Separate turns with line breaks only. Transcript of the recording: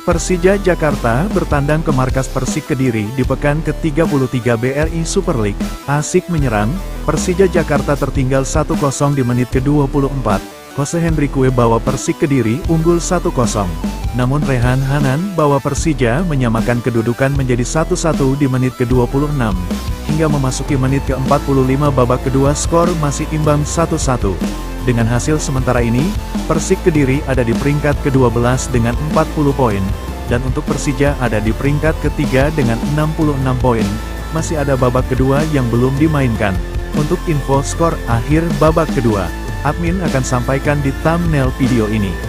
Persija Jakarta bertandang ke markas Persik Kediri di pekan ke-33 BRI Super League. Asik menyerang, Persija Jakarta tertinggal 1-0 di menit ke-24. Jose Hendrique bawa Persik Kediri unggul 1-0. Namun Rehan Hanan bawa Persija menyamakan kedudukan menjadi 1-1 di menit ke-26. Hingga memasuki menit ke-45 babak kedua skor masih imbang 1-1. Dengan hasil sementara ini, Persik Kediri ada di peringkat ke-12 dengan 40 poin, dan untuk Persija ada di peringkat ketiga dengan 66 poin. Masih ada babak kedua yang belum dimainkan. Untuk info skor akhir babak kedua, admin akan sampaikan di thumbnail video ini.